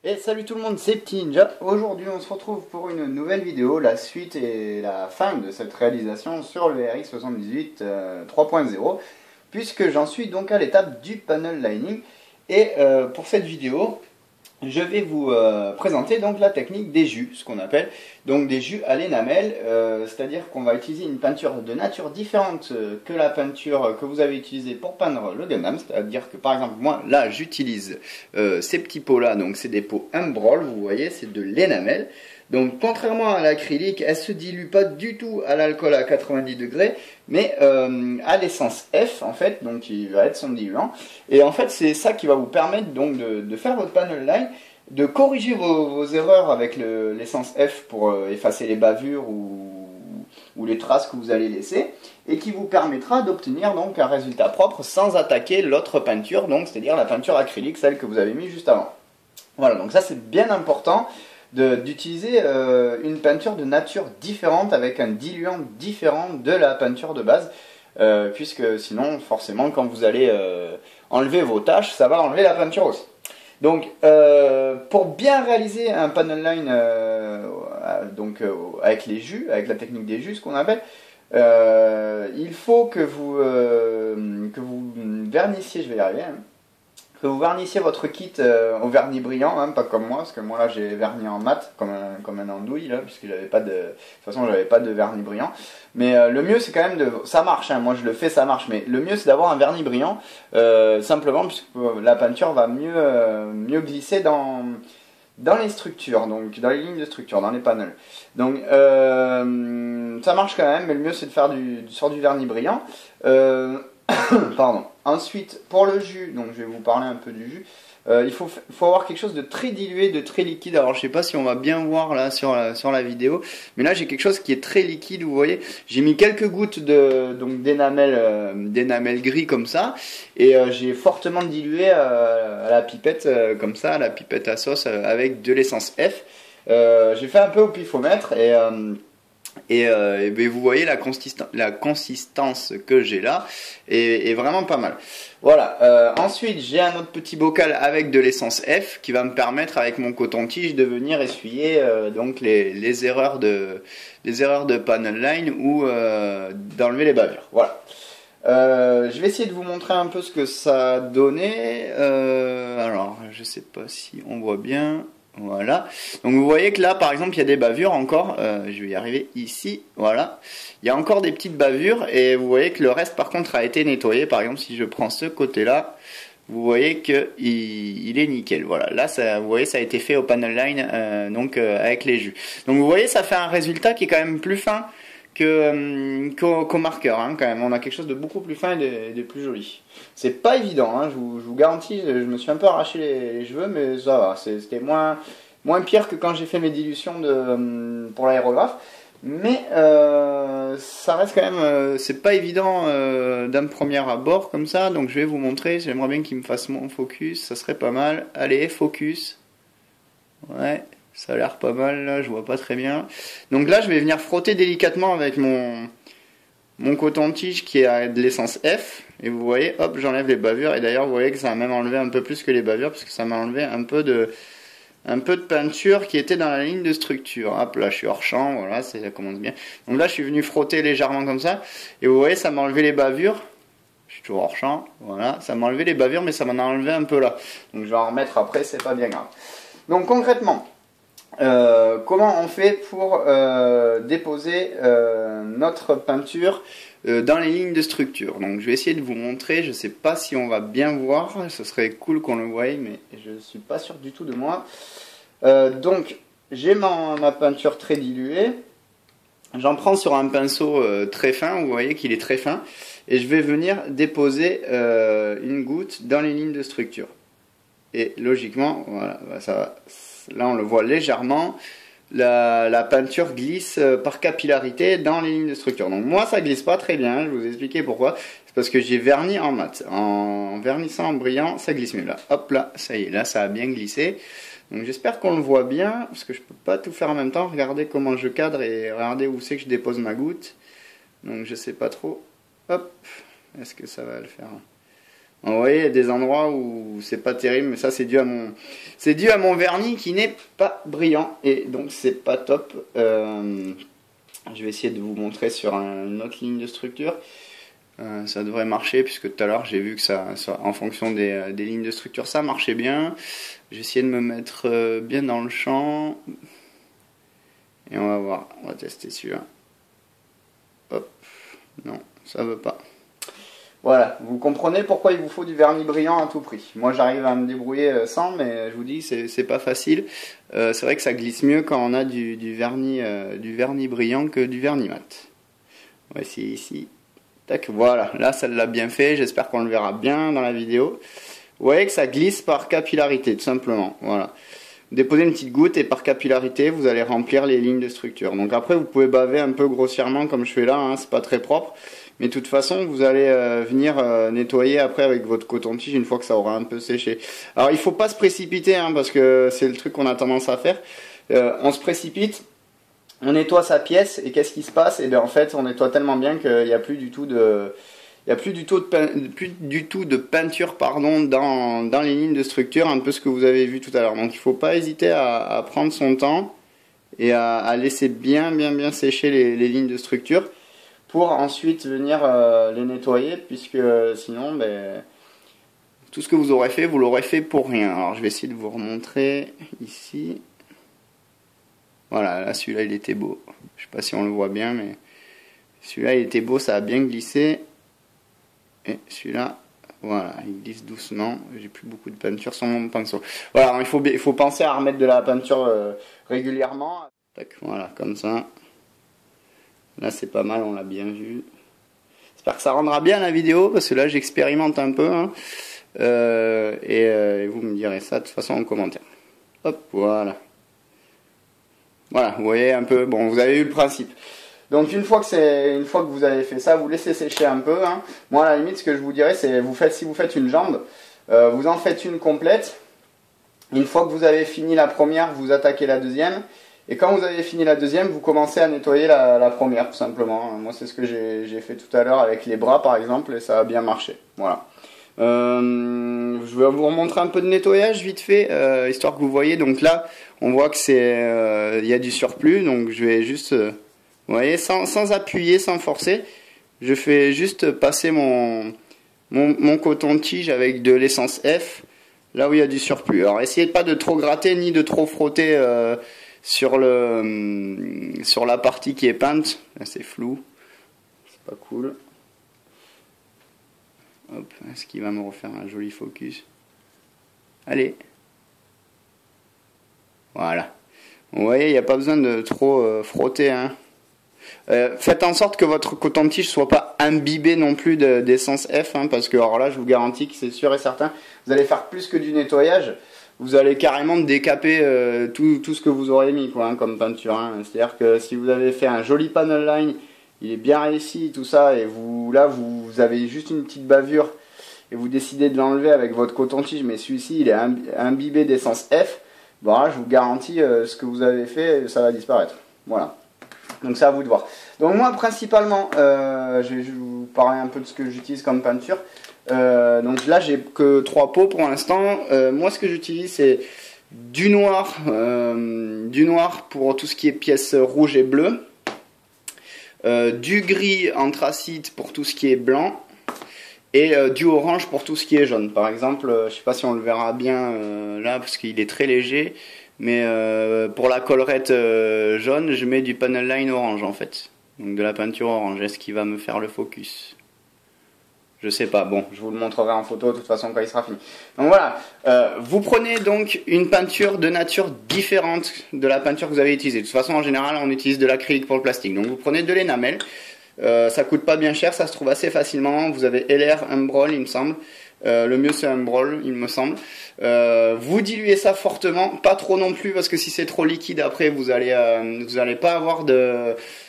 Et salut tout le monde, c'est Petit Ninja. Aujourd'hui on se retrouve pour une nouvelle vidéo, la suite et la fin de cette réalisation sur le RX78 3.0, puisque j'en suis donc à l'étape du panel lining. Et pour cette vidéo, je vais vous présenter donc la technique des jus, ce qu'on appelle donc des jus à l'énamel, c'est-à-dire qu'on va utiliser une peinture de nature différente que la peinture que vous avez utilisée pour peindre le Gundam, c'est-à-dire que par exemple moi là j'utilise ces petits pots là, donc c'est des pots Humbrol, vous voyez, c'est de l'énamel. Donc contrairement à l'acrylique, elle se dilue pas du tout à l'alcool à 90 degrés, mais à l'essence F en fait, donc qui va être son diluant. Et en fait c'est ça qui va vous permettre donc de faire votre panel line, de corriger vos erreurs avec l'essence F pour effacer les bavures ou les traces que vous allez laisser, et qui vous permettra d'obtenir donc un résultat propre sans attaquer l'autre peinture, donc c'est-à-dire la peinture acrylique, celle que vous avez mis juste avant. Voilà, donc ça c'est bien important d'utiliser une peinture de nature différente avec un diluant différent de la peinture de base, puisque sinon forcément quand vous allez enlever vos tâches, ça va enlever la peinture aussi. Donc pour bien réaliser un panel line avec les jus, avec la technique des jus, ce qu'on appelle, il faut que vous vernissiez, je vais y arriver, hein, que vous vernissiez votre kit au vernis brillant, hein, pas comme moi, parce que moi là j'ai verni en mat, comme un andouille là, puisque j'avais pas de toute façon j'avais pas de vernis brillant. Mais le mieux c'est quand même ça marche, hein, moi je le fais, ça marche, mais le mieux c'est d'avoir un vernis brillant, simplement puisque la peinture va mieux glisser dans les structures, donc dans les lignes de structure, dans les panels. Donc ça marche quand même, mais le mieux c'est de faire sur du vernis brillant. Pardon. Ensuite, pour le jus, donc je vais vous parler un peu du jus. Il faut avoir quelque chose de très dilué, de très liquide. Alors je sais pas si on va bien voir là sur la vidéo, mais là j'ai quelque chose qui est très liquide. Vous voyez, j'ai mis quelques gouttes d'énamel gris comme ça, et j'ai fortement dilué à la pipette comme ça, à la pipette à sauce avec de l'essence F. J'ai fait un peu au pifomètre et vous voyez la consistance que j'ai là est vraiment pas mal. Voilà. Ensuite, j'ai un autre petit bocal avec de l'essence F qui va me permettre, avec mon coton-tige, de venir essuyer donc les erreurs de panel line ou d'enlever les bavures. Voilà. Je vais essayer de vous montrer un peu ce que ça a donné. Alors, je sais pas si on voit bien. Voilà, donc vous voyez que là par exemple il y a des bavures encore, je vais y arriver ici, voilà, il y a encore des petites bavures et vous voyez que le reste par contre a été nettoyé. Par exemple si je prends ce côté là, vous voyez que il est nickel, voilà, là ça, vous voyez ça a été fait au panel line avec les jus. Donc vous voyez ça fait un résultat qui est quand même plus fin qu'au marqueur, hein, quand même. On a quelque chose de beaucoup plus fin et de plus joli. C'est pas évident, hein, je vous garantis, je me suis un peu arraché les cheveux, mais ça va, c'était moins pire que quand j'ai fait mes dilutions pour l'aérographe. Mais ça reste quand même, c'est pas évident d'un premier abord comme ça, donc je vais vous montrer. J'aimerais bien qu'il me fasse mon focus, ça serait pas mal. Allez, focus. Ouais. Ça a l'air pas mal là, je vois pas très bien. Donc là je vais venir frotter délicatement avec mon coton-tige qui a de l'essence F. Et vous voyez, hop, j'enlève les bavures. Et d'ailleurs vous voyez que ça a même enlevé un peu plus que les bavures, parce que ça m'a enlevé un peu de peinture qui était dans la ligne de structure. Hop, là je suis hors champ, voilà, ça commence bien. Donc là je suis venu frotter légèrement comme ça. Et vous voyez, ça m'a enlevé les bavures. Je suis toujours hors champ, voilà, ça m'a enlevé les bavures, mais ça m'en a enlevé un peu là. Donc je vais en remettre après, c'est pas bien grave. Donc concrètement, comment on fait pour déposer notre peinture dans les lignes de structure. Donc je vais essayer de vous montrer, je sais pas si on va bien voir, ce serait cool qu'on le voie, mais je suis pas sûr du tout de moi. Donc j'ai ma peinture très diluée, j'en prends sur un pinceau très fin, vous voyez qu'il est très fin, et je vais venir déposer une goutte dans les lignes de structure. Et logiquement, voilà, ça va. Là on le voit légèrement, la peinture glisse par capillarité dans les lignes de structure. Donc moi ça glisse pas très bien, je vais vous expliquer pourquoi. C'est parce que j'ai verni en mat. En vernissant en brillant, ça glisse mieux. Là, hop là, ça y est, là ça a bien glissé. Donc j'espère qu'on le voit bien, parce que je peux pas tout faire en même temps. Regardez comment je cadre et regardez où c'est que je dépose ma goutte. Donc je sais pas trop. Hop, est-ce que ça va le faire? Vous voyez, il y a des endroits où c'est pas terrible, mais ça c'est dû à mon vernis qui n'est pas brillant et donc c'est pas top. Je vais essayer de vous montrer sur une autre ligne de structure. Ça devrait marcher puisque tout à l'heure j'ai vu que ça, en fonction des lignes de structure, ça marchait bien. J'ai essayé de me mettre bien dans le champ et on va voir. On va tester celui-là. Hop, non, ça veut pas. Voilà, vous comprenez pourquoi il vous faut du vernis brillant à tout prix. Moi j'arrive à me débrouiller sans, mais je vous dis c'est pas facile. C'est vrai que ça glisse mieux quand on a du vernis brillant que du vernis mat. On va essayer ici. Tac, voilà, là ça l'a bien fait, j'espère qu'on le verra bien dans la vidéo. Vous voyez que ça glisse par capillarité, tout simplement. Voilà. Déposez une petite goutte et par capillarité vous allez remplir les lignes de structure. Donc après vous pouvez baver un peu grossièrement comme je fais là, hein, c'est pas très propre. Mais de toute façon, vous allez venir nettoyer après avec votre coton-tige une fois que ça aura un peu séché. Alors il faut pas se précipiter, hein, parce que c'est le truc qu'on a tendance à faire. On se précipite, on nettoie sa pièce et qu'est-ce qui se passe? Et bien en fait, on nettoie tellement bien qu'il n'y a plus du tout de peinture pardon, dans les lignes de structure, un peu ce que vous avez vu tout à l'heure. Donc il ne faut pas hésiter à prendre son temps et à laisser bien sécher les lignes de structure, pour ensuite venir les nettoyer, puisque sinon tout ce que vous aurez fait, vous l'aurez fait pour rien. Alors je vais essayer de vous remontrer ici. Voilà, là celui-là il était beau. Je sais pas si on le voit bien, mais celui-là il était beau, ça a bien glissé. Et celui-là, voilà, il glisse doucement. J'ai plus beaucoup de peinture sur mon pinceau. Voilà, il faut penser à remettre de la peinture régulièrement. Tac, voilà, comme ça. Là c'est pas mal, on l'a bien vu. J'espère que ça rendra bien la vidéo, parce que là j'expérimente un peu, hein. Et vous me direz ça de toute façon en commentaire. Hop, voilà. Voilà, vous voyez un peu, bon vous avez eu le principe. Donc une fois que vous avez fait ça, vous laissez sécher un peu, hein. Moi à la limite ce que je vous dirais c'est, si vous faites une jambe, vous en faites une complète. Une fois que vous avez fini la première, vous attaquez la deuxième. Et quand vous avez fini la deuxième, vous commencez à nettoyer la première, tout simplement. Moi, c'est ce que j'ai fait tout à l'heure avec les bras, par exemple, et ça a bien marché. Voilà. Je vais vous remontrer un peu de nettoyage, vite fait, histoire que vous voyez. Donc là, on voit que il y a du surplus, donc je vais juste, vous voyez, sans appuyer, sans forcer, je fais juste passer mon coton-tige avec de l'essence F, là où il y a du surplus. Alors, essayez pas de trop gratter, ni de trop frotter, sur la partie qui est peinte. Là c'est flou, c'est pas cool. Hop, est-ce qu'il va me refaire un joli focus? Allez, voilà. Vous voyez, il n'y a pas besoin de trop frotter, hein. Faites en sorte que votre coton-tige soit pas imbibé non plus d'essence F, hein, parce que alors là je vous garantis que c'est sûr et certain, vous allez faire plus que du nettoyage. Vous allez carrément décaper tout ce que vous aurez mis, quoi, hein, comme peinture, hein. C'est-à-dire que si vous avez fait un joli panel line, il est bien réussi, tout ça, et vous avez juste une petite bavure, et vous décidez de l'enlever avec votre coton-tige, mais celui-ci il est imbibé d'essence F, bon là je vous garantis ce que vous avez fait, ça va disparaître. Voilà. Donc c'est à vous de voir. Donc moi principalement, je vais vous parler un peu de ce que j'utilise comme peinture. Donc là j'ai que 3 pots pour l'instant. Moi ce que j'utilise c'est du noir pour tout ce qui est pièces rouges et bleues, du gris anthracite pour tout ce qui est blanc, et du orange pour tout ce qui est jaune. Par exemple, je sais pas si on le verra bien là parce qu'il est très léger, mais pour la collerette jaune je mets du panel line orange en fait, donc de la peinture orange. Est-ce qu'il va me faire le focus? Je sais pas, bon, je vous le montrerai en photo de toute façon quand il sera fini. Donc voilà, vous prenez donc une peinture de nature différente de la peinture que vous avez utilisée. De toute façon, en général, on utilise de l'acrylique pour le plastique. Donc vous prenez de l'énamel, ça coûte pas bien cher, ça se trouve assez facilement. Vous avez LR, Umbroll, il me semble. Le mieux c'est Umbroll, il me semble. Vous diluez ça fortement, pas trop non plus, parce que si c'est trop liquide après, vous allez pas avoir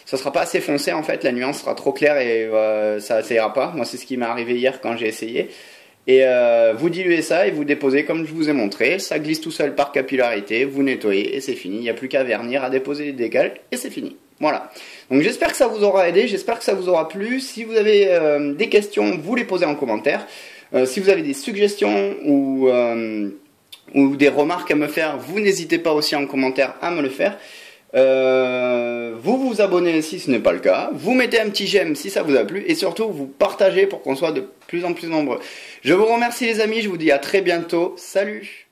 ça sera pas assez foncé en fait, la nuance sera trop claire et ça ira pas. Moi c'est ce qui m'est arrivé hier quand j'ai essayé. Et vous diluez ça et vous déposez comme je vous ai montré, ça glisse tout seul par capillarité, vous nettoyez et c'est fini. Il n'y a plus qu'à vernir, à déposer les décals et c'est fini. Voilà. Donc j'espère que ça vous aura aidé, j'espère que ça vous aura plu. Si vous avez des questions, vous les posez en commentaire. Si vous avez des suggestions ou des remarques à me faire, vous n'hésitez pas aussi en commentaire à me le faire. Vous vous abonnez si ce n'est pas le cas, vous mettez un petit j'aime si ça vous a plu et surtout vous partagez pour qu'on soit de plus en plus nombreux. Je vous remercie les amis, je vous dis à très bientôt, salut!